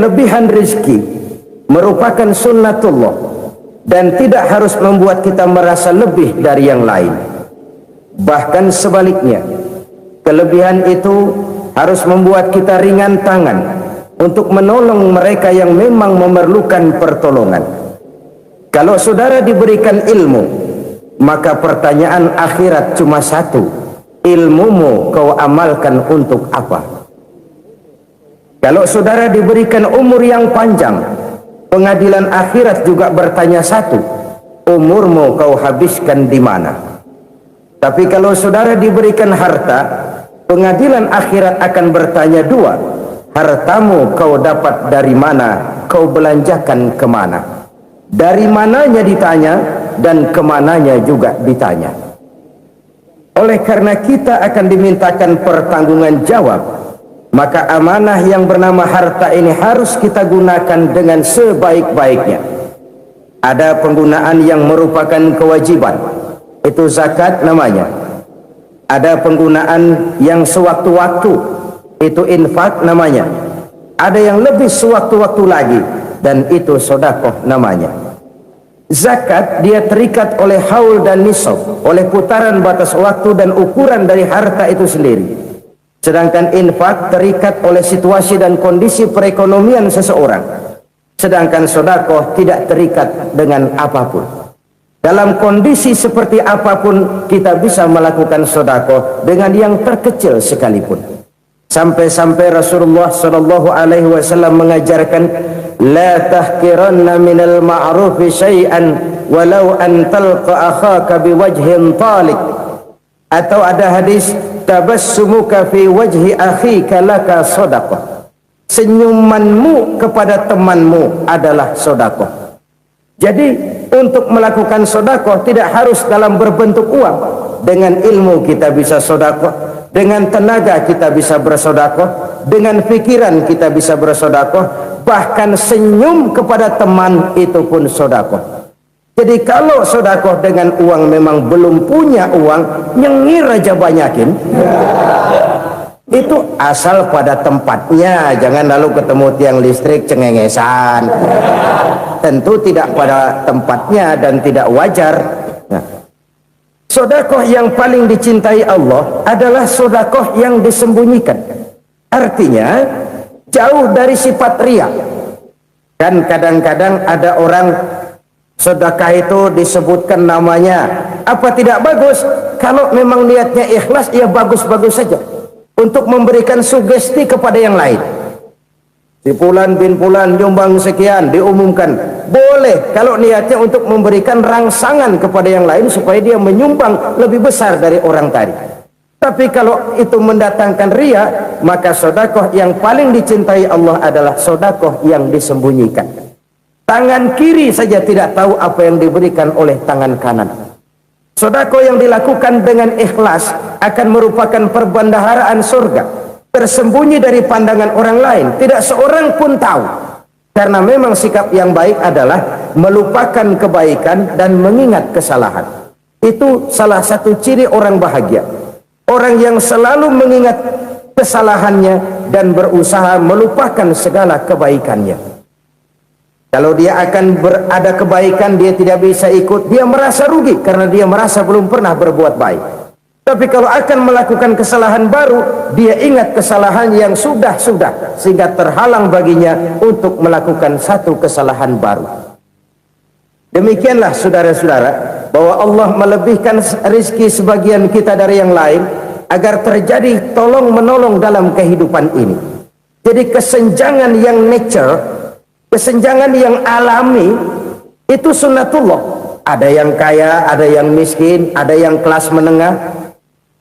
kelebihan rezeki merupakan sunnatullah dan tidak harus membuat kita merasa lebih dari yang lain. Bahkan sebaliknya, kelebihan itu harus membuat kita ringan tangan untuk menolong mereka yang memang memerlukan pertolongan. Kalau saudara diberikan ilmu, maka pertanyaan akhirat cuma satu: ilmumu kau amalkan untuk apa? Kalau saudara diberikan umur yang panjang, pengadilan akhirat juga bertanya satu: umurmu kau habiskan di mana? Tapi kalau saudara diberikan harta, pengadilan akhirat akan bertanya dua: hartamu kau dapat dari mana, kau belanjakan kemana? Dari mananya ditanya, dan kemananya juga ditanya. Oleh karena kita akan dimintakan pertanggungan jawab, maka amanah yang bernama harta ini harus kita gunakan dengan sebaik-baiknya. Ada penggunaan yang merupakan kewajiban, itu zakat namanya. Ada penggunaan yang sewaktu-waktu, itu infak namanya. Ada yang lebih sewaktu-waktu lagi, dan itu sedekah namanya. Zakat dia terikat oleh haul dan nisab, oleh putaran batas waktu dan ukuran dari harta itu sendiri. Sedangkan infak terikat oleh situasi dan kondisi perekonomian seseorang. Sedangkan sedekah tidak terikat dengan apapun. Dalam kondisi seperti apapun kita bisa melakukan sedekah dengan yang terkecil sekalipun. Sampai-sampai Rasulullah SAW mengajarkan, la tahkiranna minal ma'rufi syai'an walau an talqa akhaka biwajhin talik. Atau ada hadis, tabassumuka fi wajhi akhika laka sedekah. Senyumanmu kepada temanmu adalah sedekah. Jadi untuk melakukan sedekah tidak harus dalam berbentuk uang. Dengan ilmu kita bisa sedekah, dengan tenaga kita bisa bersedekah, dengan pikiran kita bisa bersedekah, bahkan senyum kepada teman itu pun sedekah. Jadi kalau sedekah dengan uang memang belum punya uang, nyengir aja banyakin. Itu asal pada tempatnya, jangan lalu ketemu tiang listrik cengengesan. Tentu tidak pada tempatnya dan tidak wajar. Nah, sedekah yang paling dicintai Allah adalah sedekah yang disembunyikan. Artinya jauh dari sifat riya. Dan kadang-kadang ada orang sedekah itu disebutkan namanya, apa tidak bagus? Kalau memang niatnya ikhlas, ya bagus-bagus saja. Untuk memberikan sugesti kepada yang lain. Si Fulan bin Fulan nyumbang sekian, diumumkan. Boleh kalau niatnya untuk memberikan rangsangan kepada yang lain supaya dia menyumbang lebih besar dari orang tadi. Tapi kalau itu mendatangkan riya, maka sedekah yang paling dicintai Allah adalah sedekah yang disembunyikan. Tangan kiri saja tidak tahu apa yang diberikan oleh tangan kanan. Sedekah yang dilakukan dengan ikhlas akan merupakan perbendaharaan surga, tersembunyi dari pandangan orang lain, tidak seorang pun tahu. Karena memang sikap yang baik adalah melupakan kebaikan dan mengingat kesalahan. Itu salah satu ciri orang bahagia. Orang yang selalu mengingat kesalahannya dan berusaha melupakan segala kebaikannya. Kalau dia akan berada kebaikan, dia tidak bisa ikut, dia merasa rugi karena dia merasa belum pernah berbuat baik. Tapi kalau akan melakukan kesalahan baru, dia ingat kesalahan yang sudah-sudah, sehingga terhalang baginya untuk melakukan satu kesalahan baru. Demikianlah saudara-saudara, bahwa Allah melebihkan rezeki sebagian kita dari yang lain, agar terjadi tolong-menolong dalam kehidupan ini. Jadi kesenjangan yang nature, kesenjangan yang alami, itu sunnatullah. Ada yang kaya, ada yang miskin, ada yang kelas menengah.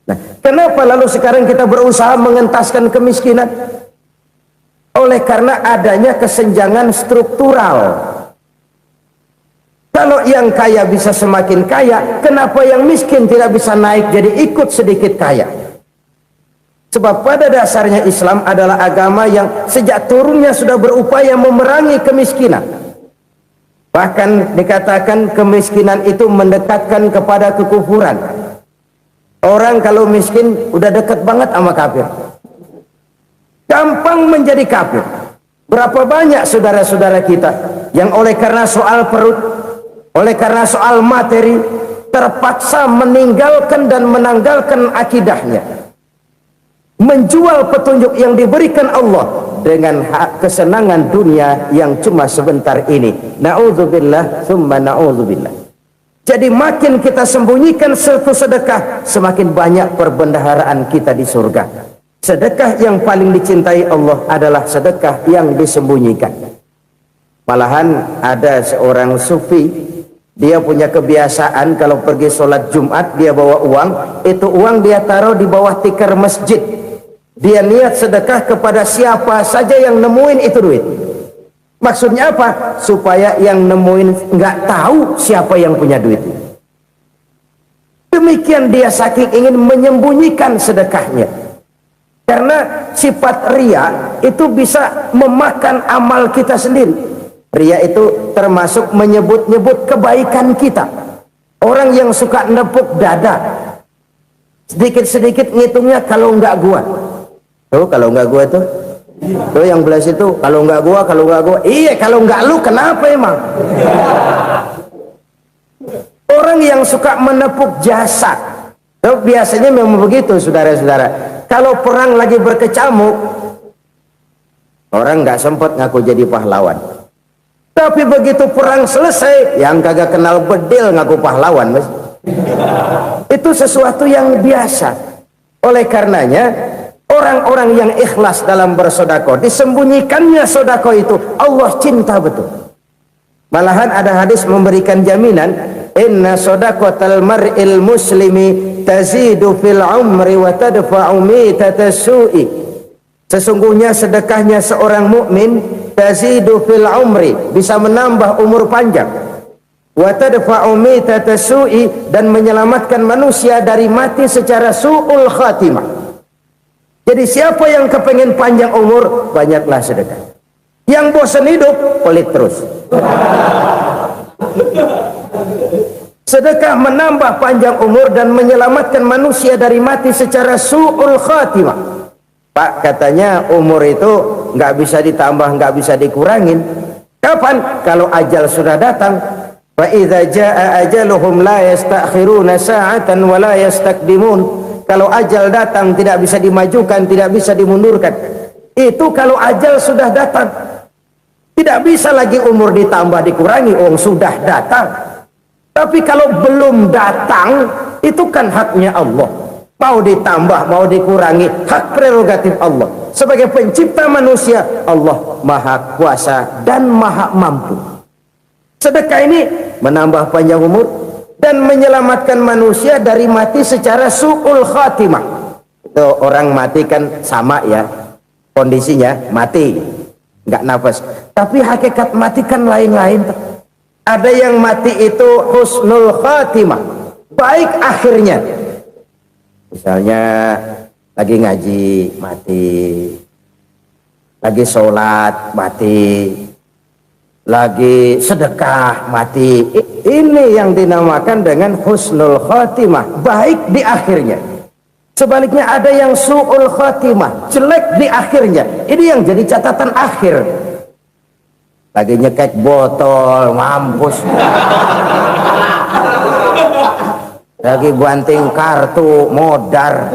Nah, kenapa lalu sekarang kita berusaha mengentaskan kemiskinan? Oleh karena adanya kesenjangan struktural. Kalau yang kaya bisa semakin kaya, kenapa yang miskin tidak bisa naik jadi ikut sedikit kaya? Sebab pada dasarnya Islam adalah agama yang sejak turunnya sudah berupaya memerangi kemiskinan. Bahkan dikatakan kemiskinan itu mendekatkan kepada kekufuran. Orang kalau miskin udah dekat banget sama kafir. Gampang menjadi kafir. Berapa banyak saudara-saudara kita yang oleh karena soal perut, oleh karena soal materi, terpaksa meninggalkan dan menanggalkan akidahnya, menjual petunjuk yang diberikan Allah dengan kesenangan dunia yang cuma sebentar ini. Na'udzubillah thumma na'udzubillah. Jadi makin kita sembunyikan satu sedekah, semakin banyak perbendaharaan kita di surga. Sedekah yang paling dicintai Allah adalah sedekah yang disembunyikan. Malahan ada seorang sufi, dia punya kebiasaan kalau pergi sholat Jumat dia bawa uang, itu uang dia taruh di bawah tikar masjid. Dia niat sedekah kepada siapa saja yang nemuin itu duit. Maksudnya apa? Supaya yang nemuin nggak tahu siapa yang punya duit. Demikian dia saking ingin menyembunyikan sedekahnya. Karena sifat ria itu bisa memakan amal kita sendiri. Ria itu termasuk menyebut-nyebut kebaikan kita. Orang yang suka nepuk dada, sedikit-sedikit ngitungnya kalau nggak gua. Tuh kalau nggak gua tuh yang belas itu kalau nggak gua. Iya kalau nggak lu kenapa emang? Orang yang suka menepuk jasad, tuh biasanya memang begitu saudara-saudara. Kalau perang lagi berkecamuk, orang nggak sempat ngaku jadi pahlawan. Tapi begitu perang selesai, yang kagak kenal bedil ngaku pahlawan, mas. Itu sesuatu yang biasa. Oleh karenanya, orang-orang yang ikhlas dalam bersodako, disembunyikannya sodako itu, Allah cinta betul. Malahan ada hadis memberikan jaminan, inna sodaqatal mar'il muslimi tazidu fil umri wa tadfa'u mitatas su'i. Sesungguhnya sedekahnya seorang mukmin tazidu fil umri, bisa menambah umur panjang, wa tadfa'u mitatas su'i, dan menyelamatkan manusia dari mati secara su'ul khatimah. Jadi siapa yang kepengen panjang umur, banyaklah sedekah. Yang bosan hidup, pelit terus. Sedekah menambah panjang umur dan menyelamatkan manusia dari mati secara su'ul khatimah. Pak, katanya umur itu nggak bisa ditambah, nggak bisa dikurangin. Kapan? Kalau ajal sudah datang. Fa idza jaa ajaluhum la yastakhiruna sa'atan wa la yastakdimun. Kalau ajal datang tidak bisa dimajukan, tidak bisa dimundurkan. Itu kalau ajal sudah datang. Tidak bisa lagi umur ditambah dikurangi, sudah datang. Tapi kalau belum datang, itu kan haknya Allah. Mau ditambah, mau dikurangi, hak prerogatif Allah. Sebagai pencipta manusia, Allah maha kuasa dan maha mampu. Sedekah ini menambah panjang umur dan menyelamatkan manusia dari mati secara su'ul khatimah. Itu orang mati kan sama ya, kondisinya mati, nggak nafas. Tapi hakikat mati kan lain-lain. Ada yang mati itu husnul khatimah, baik akhirnya. Misalnya lagi ngaji mati, lagi sholat mati, lagi sedekah mati. Ini yang dinamakan dengan husnul khatimah, baik di akhirnya. Sebaliknya ada yang su'ul khatimah, jelek di akhirnya. Ini yang jadi catatan akhir. Lagi nyekek botol, mampus. Lagi banting kartu, modar.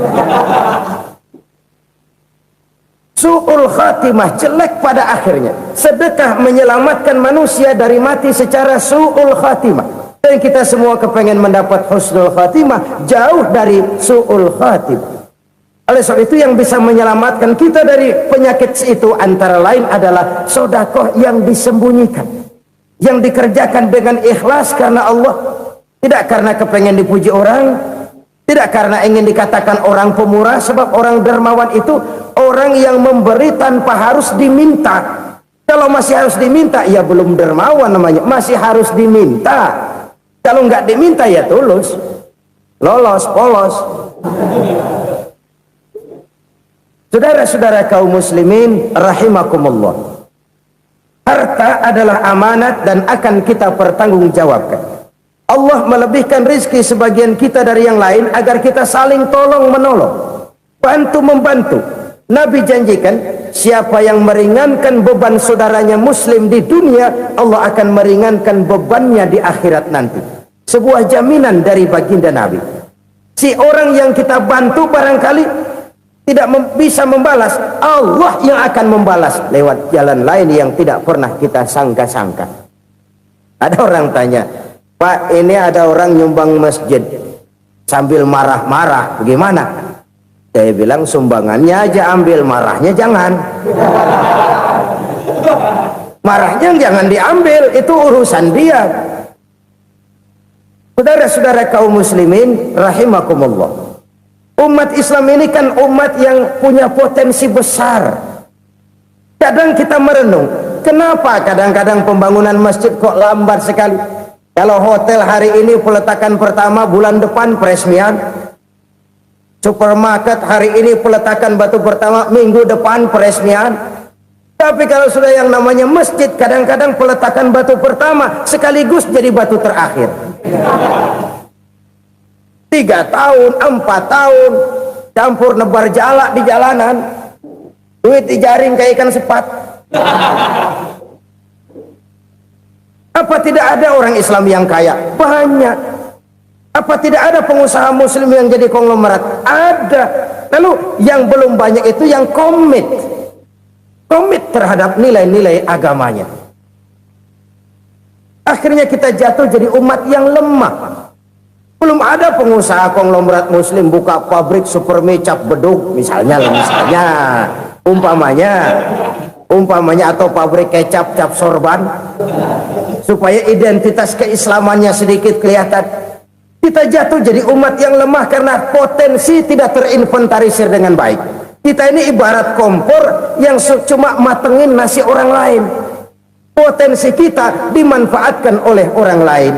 Su'ul khatimah, jelek pada akhirnya. Sedekah menyelamatkan manusia dari mati secara su'ul khatimah. Dan kita semua kepengen mendapat husnul khatimah, jauh dari su'ul khatimah. Oleh sebab itu yang bisa menyelamatkan kita dari penyakit itu antara lain adalah sedekah yang disembunyikan, yang dikerjakan dengan ikhlas karena Allah, tidak karena kepengen dipuji orang, tidak karena ingin dikatakan orang pemurah. Sebab orang dermawan itu orang yang memberi tanpa harus diminta. Kalau masih harus diminta, ya belum dermawan namanya, masih harus diminta. Kalau nggak diminta ya tulus, lolos, polos. Saudara-saudara kaum muslimin rahimakumullah, harta adalah amanat dan akan kita pertanggungjawabkan. Allah melebihkan rizki sebagian kita dari yang lain agar kita saling tolong menolong, bantu membantu. Nabi janjikan, siapa yang meringankan beban saudaranya muslim di dunia, Allah akan meringankan bebannya di akhirat nanti. Sebuah jaminan dari baginda Nabi. Si orang yang kita bantu barangkali tidak bisa membalas, Allah yang akan membalas lewat jalan lain yang tidak pernah kita sangka-sangka. Ada orang tanya, Pak, ini ada orang nyumbang masjid sambil marah-marah, bagaimana? Saya bilang, sumbangannya aja ambil, marahnya jangan. Marahnya jangan diambil, itu urusan dia. Saudara-saudara kaum muslimin rahimakumullah, umat Islam ini kan umat yang punya potensi besar. Kadang kita merenung, kenapa kadang-kadang pembangunan masjid kok lambat sekali? Kalau hotel hari ini peletakan pertama, bulan depan peresmian. Supermarket hari ini peletakan batu pertama, minggu depan peresmian. Tapi kalau sudah yang namanya masjid, kadang-kadang peletakan batu pertama sekaligus jadi batu terakhir. 3 tahun, 4 tahun, campur nebar jalak di jalanan, duit dijaring kayak ikan sepat. Apa tidak ada orang Islam yang kaya? Banyak. Apa tidak ada pengusaha muslim yang jadi konglomerat? Ada. Lalu yang belum banyak itu yang komit terhadap nilai-nilai agamanya. Akhirnya kita jatuh jadi umat yang lemah. Belum ada pengusaha konglomerat muslim buka pabrik supermi cap bedug misalnya umpamanya atau pabrik kecap cap sorban supaya identitas keislamannya sedikit kelihatan. Kita jatuh jadi umat yang lemah karena potensi tidak terinventarisir dengan baik. Kita ini ibarat kompor yang cuma matengin nasi orang lain. Potensi kita dimanfaatkan oleh orang lain.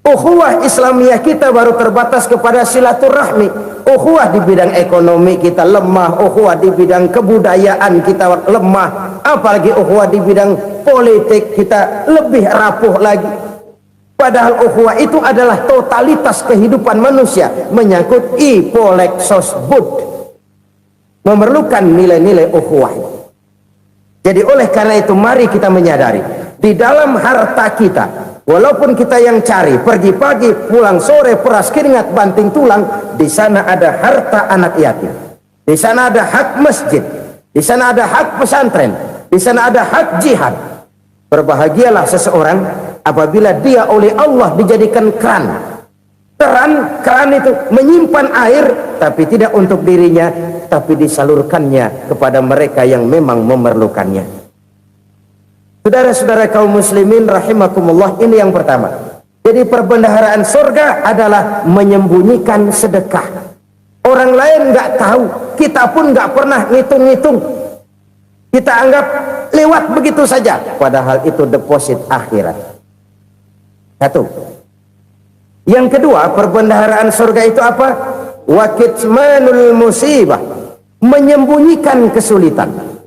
Ukhuwah Islamiyah kita baru terbatas kepada silaturahmi. Ukhuwah di bidang ekonomi kita lemah, ukhuwah di bidang kebudayaan kita lemah, apalagi ukhuwah di bidang politik kita lebih rapuh lagi. Padahal ukhuwah itu adalah totalitas kehidupan manusia, menyangkut ipolek sosbud, memerlukan nilai-nilai ukhuwah. Jadi oleh karena itu mari kita menyadari, di dalam harta kita, walaupun kita yang cari, pergi pagi, pulang sore, peras keringat, banting tulang, di sana ada harta anak yatim, di sana ada hak masjid, di sana ada hak pesantren, di sana ada hak jihad. Berbahagialah seseorang apabila dia oleh Allah dijadikan keran. Keran itu menyimpan air, tapi tidak untuk dirinya, tapi disalurkannya kepada mereka yang memang memerlukannya. Saudara-saudara kaum muslimin rahimakumullah, ini yang pertama. Jadi perbendaharaan surga adalah menyembunyikan sedekah. Orang lain nggak tahu, kita pun nggak pernah ngitung-ngitung. Kita anggap lewat begitu saja, padahal itu deposit akhirat. Satu. Yang kedua, perbendaharaan surga itu apa? Wa kitmanul musibah, menyembunyikan kesulitan.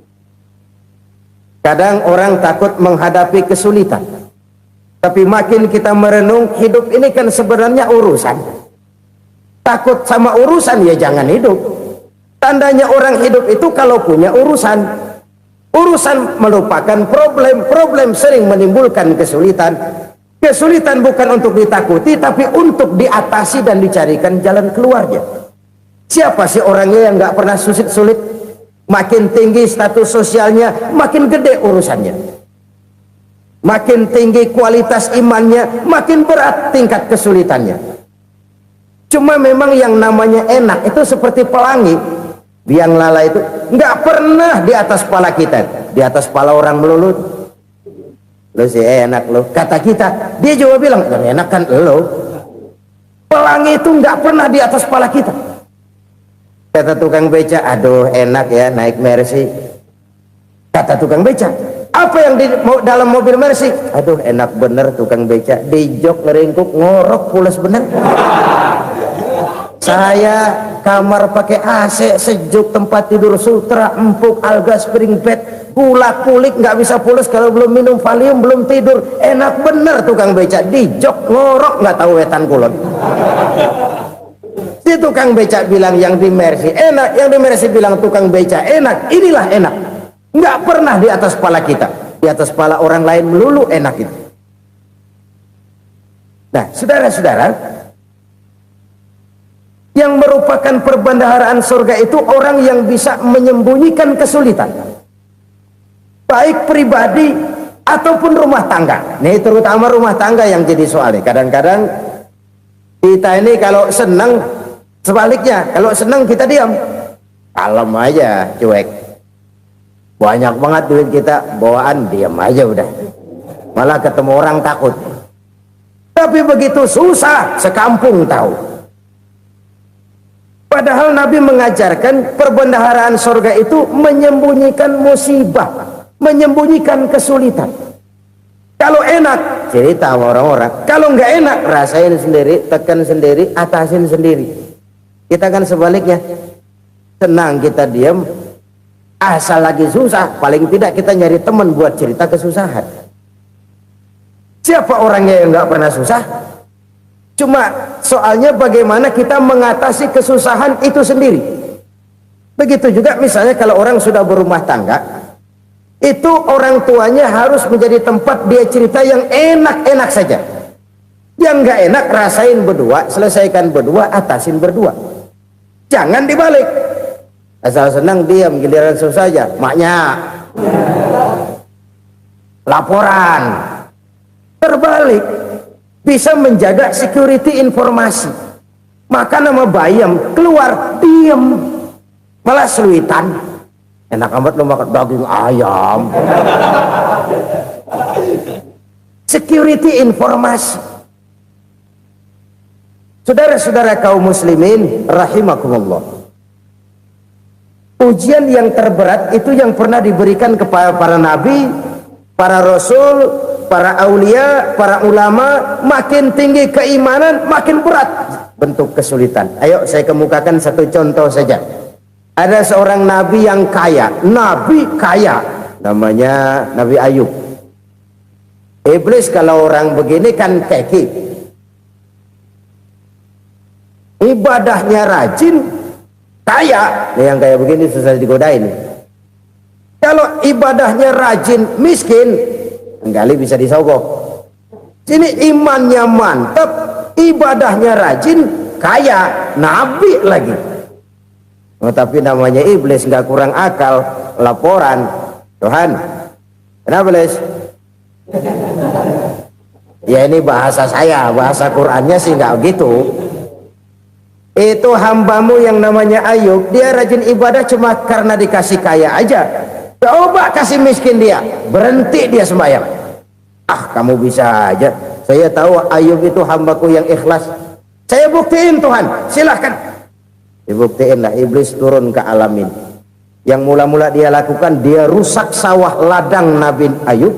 Kadang orang takut menghadapi kesulitan, tapi makin kita merenung, hidup ini kan sebenarnya urusan. Takut sama urusan, ya jangan hidup. Tandanya orang hidup itu kalau punya urusan. Urusan melupakan problem sering menimbulkan kesulitan. Kesulitan bukan untuk ditakuti, tapi untuk diatasi dan dicarikan jalan keluarnya. Siapa sih orangnya yang nggak pernah sulit-sulit? Makin tinggi status sosialnya, makin gede urusannya. Makin tinggi kualitas imannya, makin berat tingkat kesulitannya. Cuma memang yang namanya enak itu seperti pelangi. Biang lala itu nggak pernah di atas kepala kita, di atas kepala orang melulu. Lo sih enak lo, kata kita. Dia juga bilang enak kan lo. Pelangi itu nggak pernah di atas kepala kita. Kata tukang beca, aduh enak ya naik Mercy. Kata tukang beca, apa yang di dalam mobil Mercy? Aduh enak bener tukang beca, di jok ngeringkuk ngorok pulas bener. Saya kamar pakai AC sejuk, tempat tidur sutra empuk, alga spring bed, gula kulik nggak bisa pulas kalau belum minum Valium, belum tidur. Enak bener tukang beca, di jok ngorok nggak tahu wetan kulon. Si tukang becak bilang yang di Mercy enak, yang di Mercy bilang tukang becak enak. Inilah enak. Nggak pernah di atas kepala kita. Di atas kepala orang lain melulu enak itu. Nah, saudara-saudara, yang merupakan perbendaharaan surga itu orang yang bisa menyembunyikan kesulitan, baik pribadi ataupun rumah tangga. Nih terutama rumah tangga yang jadi soalnya. Kadang-kadang kita ini kalau senang, sebaliknya kalau senang kita diam, kalem aja, cuek. Banyak banget duit kita, bawaan diam aja udah. Malah ketemu orang takut. Tapi begitu susah, sekampung tahu. Padahal Nabi mengajarkan perbendaharaan surga itu menyembunyikan musibah, menyembunyikan kesulitan. Kalau enak, cerita sama orang-orang. Kalau nggak enak, rasain sendiri, tekan sendiri, atasin sendiri. Kita kan sebaliknya, senang kita diam, asal lagi susah, paling tidak kita nyari teman buat cerita kesusahan. Siapa orangnya yang nggak pernah susah? Cuma soalnya bagaimana kita mengatasi kesusahan itu sendiri. Begitu juga misalnya kalau orang sudah berumah tangga, itu orang tuanya harus menjadi tempat dia cerita yang enak-enak saja. Yang nggak enak rasain berdua, selesaikan berdua, atasin berdua. Jangan dibalik. Asal senang diam, giliran susah saja. Maknya laporan. Terbalik, bisa menjaga security informasi. Maka nama bayam keluar diam, malah seluitan. Enak amat lo makan daging ayam. Security informasi. Saudara-saudara kaum muslimin rahimakumullah, ujian yang terberat itu yang pernah diberikan kepada para nabi, para rasul, para aulia, para ulama. Makin tinggi keimanan, makin berat bentuk kesulitan. Ayo saya kemukakan satu contoh saja. Ada seorang nabi yang kaya, nabi kaya, namanya Nabi Ayub. Iblis kalau orang begini kan keki, ibadahnya rajin, kaya. Nih yang kayak begini susah digodain. Kalau ibadahnya rajin, miskin, kali bisa disogok. Sini imannya mantap, ibadahnya rajin, kaya, nabi lagi. Oh, tapi namanya iblis nggak kurang akal. Laporan, Tuhan, kenapa les? Ya ini bahasa saya, bahasa Qurannya sih nggak gitu. Itu hambamu yang namanya Ayub, dia rajin ibadah cuma karena dikasih kaya aja. Coba kasih miskin dia, berhenti dia sembahyang. Ah, kamu bisa aja. Saya tahu Ayub itu hambaku yang ikhlas. Saya buktiin Tuhan, silahkan. Dibuktiin lah, iblis turun ke alamin. Yang mula-mula dia lakukan, dia rusak sawah ladang Nabi Ayub.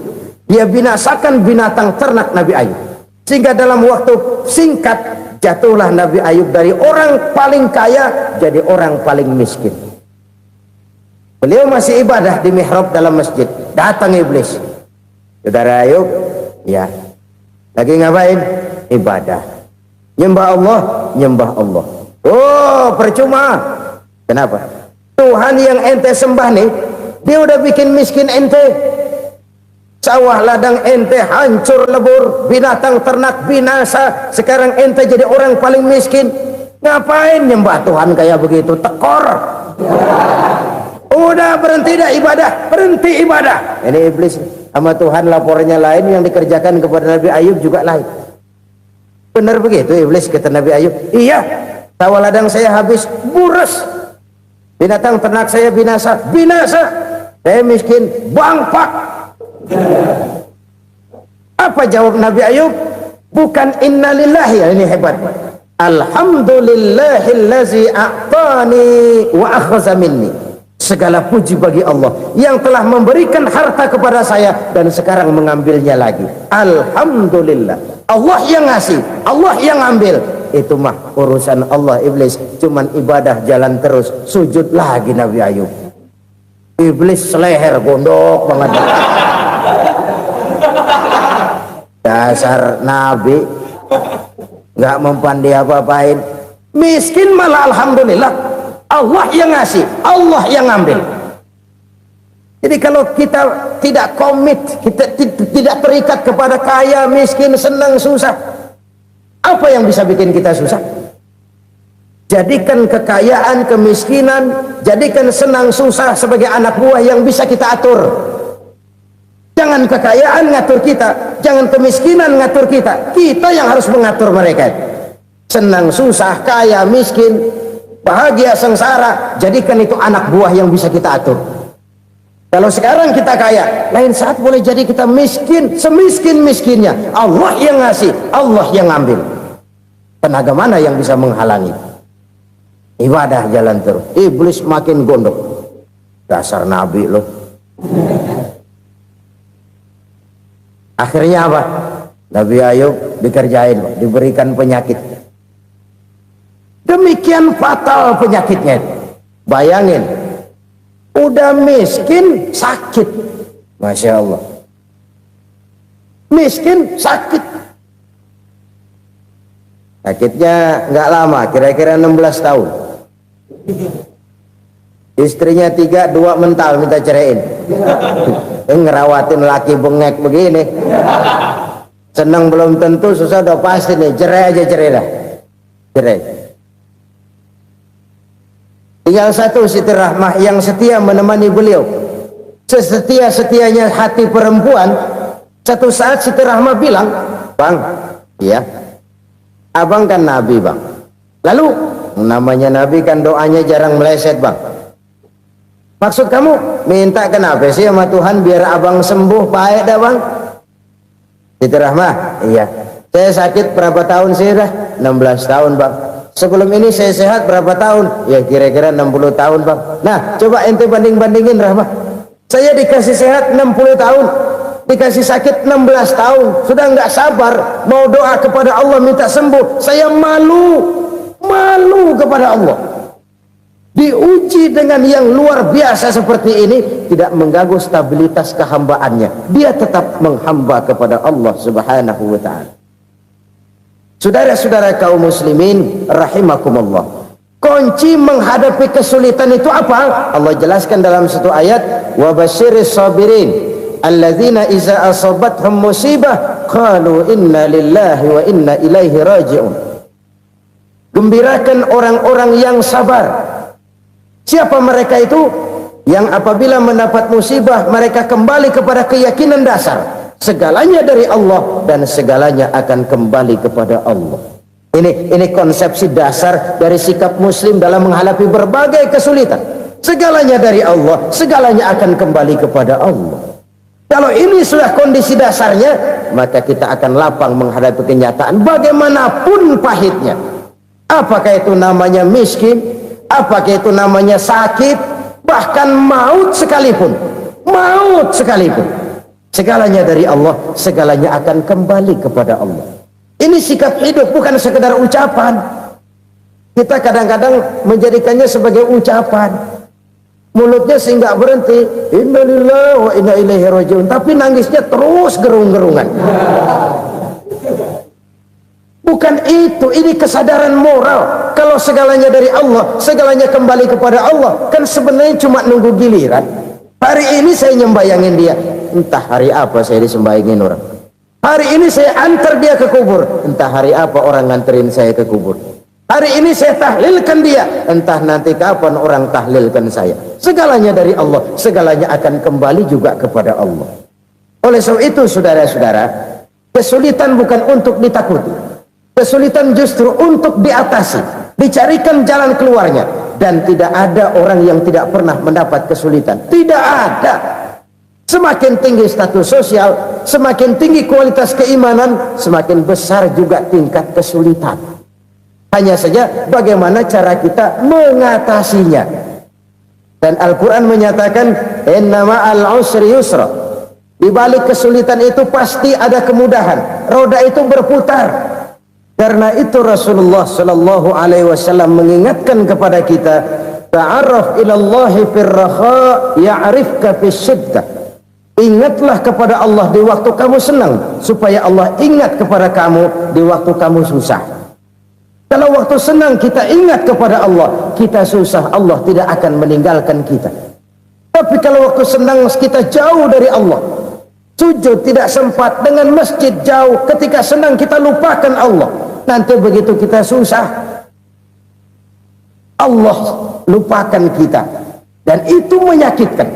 Dia binasakan binatang ternak Nabi Ayub. Sehingga dalam waktu singkat, jatuhlah Nabi Ayub dari orang paling kaya jadi orang paling miskin. Beliau masih ibadah di mihrab dalam masjid. Datang iblis. Saudara Ayub, ya, lagi ngapain? Ibadah. Nyembah Allah, nyembah Allah. Oh, percuma. Kenapa? Tuhan yang ente sembah nih, dia udah bikin miskin ente. Sawah ladang ente hancur lebur, binatang ternak binasa. Sekarang ente jadi orang paling miskin. Ngapain nyembah Tuhan kayak begitu? Tekor. Udah berhenti dah ibadah, berhenti ibadah. Ini iblis sama Tuhan laporannya lain, yang dikerjakan kepada Nabi Ayub juga lain. Benar begitu iblis kata Nabi Ayub? Iya, sawah ladang saya habis, buras. Binatang ternak saya binasa, binasa. Saya miskin, bangpak. Apa jawab Nabi Ayub? Bukan innalillahi, ya, ini hebat. Alhamdulillahillazi a'tani wa akhza minni. Segala puji bagi Allah yang telah memberikan harta kepada saya dan sekarang mengambilnya lagi. Alhamdulillah. Allah yang ngasih, Allah yang ambil. Itu mah urusan Allah. Iblis cuman ibadah jalan terus, sujud lagi Nabi Ayub. Iblis seleher gondok banget. Dasar Nabi nggak mempan dia apa-apain. Miskin malah alhamdulillah, Allah yang ngasih, Allah yang ngambil. Jadi kalau kita tidak komit, kita tidak terikat kepada kaya, miskin, senang, susah, apa yang bisa bikin kita susah? Jadikan kekayaan, kemiskinan, jadikan senang susah sebagai anak buah yang bisa kita atur. Jangan kekayaan ngatur kita, jangan kemiskinan ngatur kita. Kita yang harus mengatur mereka. Senang susah, kaya, miskin, bahagia, sengsara, jadikan itu anak buah yang bisa kita atur. Kalau sekarang kita kaya, lain saat boleh jadi kita miskin, semiskin-miskinnya. Allah yang ngasih, Allah yang ngambil. Tenaga mana yang bisa menghalangi? Ibadah jalan terus, iblis makin gondok. Dasar nabi loh. Akhirnya apa? Nabi Ayub dikerjain, diberikan penyakit. Demikian fatal penyakitnya. Bayangin, udah miskin sakit, Masya Allah. Miskin sakit. Sakitnya nggak lama, kira-kira 16 tahun. Istrinya 3, 2 mental minta ceraiin. Ngerawatin laki bengek begini. Senang belum tentu, susah udah pasti nih. Cerai aja, cerai dah. Cerai. Tinggal satu Siti Rahmah yang setia menemani beliau. Sesetia-setianya hati perempuan. Satu saat Siti Rahmah bilang, "Bang, ya, abang kan Nabi, Bang. Lalu namanya Nabi kan doanya jarang meleset, Bang. Maksud kamu minta kenapa sih sama Tuhan biar abang sembuh baik dah, Bang?" Siti Rahmah, "Iya, saya sakit berapa tahun sih dah?" 16 tahun, Bang. "Sebelum ini saya sehat berapa tahun?" "Ya kira-kira 60 tahun, Bang." "Nah, coba ente banding-bandingin, Rahmah. Saya dikasih sehat 60 tahun, dikasih sakit 16 tahun, sudah nggak sabar mau doa kepada Allah minta sembuh. Saya malu kepada Allah. Diuji dengan yang luar biasa seperti ini, tidak mengganggu stabilitas kehambaannya. Dia tetap menghamba kepada Allah Subhanahu wa ta'ala." Saudara-saudara kaum muslimin rahimakumullah, kunci menghadapi kesulitan itu apa? Allah jelaskan dalam satu ayat, "Wa basyiris sabirin alladzina iza asabathum musibah qalu inna lillahi wa inna ilaihi raji'un." Gembirakan orang-orang yang sabar. Siapa mereka itu? Yang apabila mendapat musibah mereka kembali kepada keyakinan dasar, segalanya dari Allah dan segalanya akan kembali kepada Allah. Ini konsepsi dasar dari sikap muslim dalam menghadapi berbagai kesulitan. Segalanya dari Allah, segalanya akan kembali kepada Allah. Kalau ini sudah kondisi dasarnya, maka kita akan lapang menghadapi kenyataan bagaimanapun pahitnya. Apakah itu namanya miskin, apakah itu namanya sakit, bahkan maut sekalipun. Segalanya dari Allah, segalanya akan kembali kepada Allah. Ini sikap hidup, bukan sekedar ucapan. Kita kadang-kadang menjadikannya sebagai ucapan. Mulutnya sih nggak berhenti, innalillahi wa inna ilaihi raji'un, tapi nangisnya terus gerung-gerungan. Bukan itu, ini kesadaran moral. Kalau segalanya dari Allah, segalanya kembali kepada Allah, kan sebenarnya cuma nunggu giliran. Hari ini saya nyembayangin dia, entah hari apa saya disembayangin orang. Hari ini saya antar dia ke kubur, entah hari apa orang nganterin saya ke kubur. Hari ini saya tahlilkan dia, entah nanti kapan orang tahlilkan saya. Segalanya dari Allah, segalanya akan kembali juga kepada Allah. Oleh sebab itu saudara-saudara, kesulitan bukan untuk ditakuti. Kesulitan justru untuk diatasi, dicarikan jalan keluarnya. Dan tidak ada orang yang tidak pernah mendapat kesulitan. Tidak ada. Semakin tinggi status sosial, semakin tinggi kualitas keimanan, semakin besar juga tingkat kesulitan. Hanya saja bagaimana cara kita mengatasinya. Dan Al-Quran menyatakan, "Innama al-usri yusra." Di balik kesulitan itu pasti ada kemudahan. Roda itu berputar. Karena itu Rasulullah Shallallahu Alaihi Wasallam mengingatkan kepada kita, "Ta'arraf ilallahi firraha ya'rifka fisyiddah." Ingatlah kepada Allah di waktu kamu senang, supaya Allah ingat kepada kamu di waktu kamu susah. Kalau waktu senang kita ingat kepada Allah, kita susah, Allah tidak akan meninggalkan kita. Tapi kalau waktu senang kita jauh dari Allah, sujud tidak sempat, dengan masjid jauh, ketika senang kita lupakan Allah, nanti begitu kita susah, Allah lupakan kita, dan itu menyakitkan.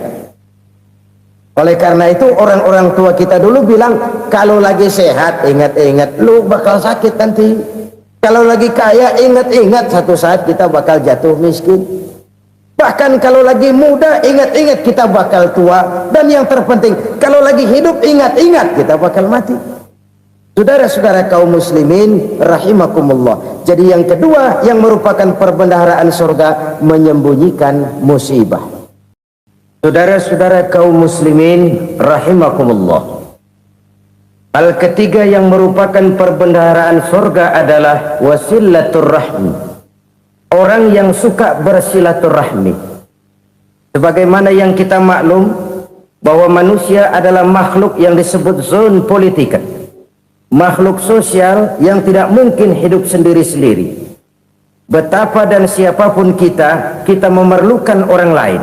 Oleh karena itu orang-orang tua kita dulu bilang, kalau lagi sehat ingat-ingat lu bakal sakit nanti, kalau lagi kaya ingat-ingat satu saat kita bakal jatuh miskin, bahkan kalau lagi muda ingat-ingat kita bakal tua, dan yang terpenting kalau lagi hidup ingat-ingat kita bakal mati. Saudara-saudara kaum muslimin rahimakumullah, jadi yang kedua yang merupakan perbendaharaan surga, menyembunyikan musibah. Saudara-saudara kaum muslimin rahimakumullah, hal ketiga yang merupakan perbendaharaan surga adalah wasilatur rahmi, orang yang suka bersilaturahmi. Sebagaimana yang kita maklum bahwa manusia adalah makhluk yang disebut zon politika, makhluk sosial yang tidak mungkin hidup sendiri-sendiri. Betapa dan siapapun kita memerlukan orang lain.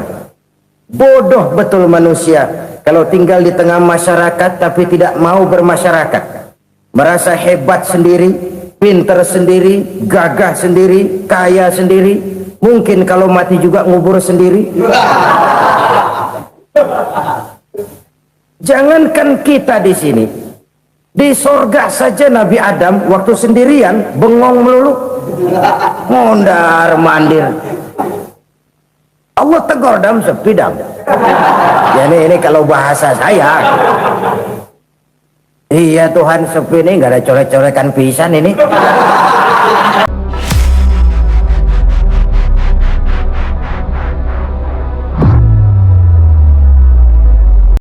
Bodoh betul manusia kalau tinggal di tengah masyarakat tapi tidak mau bermasyarakat, merasa hebat sendiri, pinter sendiri, gagah sendiri, kaya sendiri, mungkin kalau mati juga ngubur sendiri. Jangankan kita di sini, di sorga saja Nabi Adam waktu sendirian bengong melulu, mondar mandir. Allah tegur dam sepi dam. Jadi ini kalau bahasa saya, iya Tuhan sepi ini nggak ada coret-coretan pisan ini.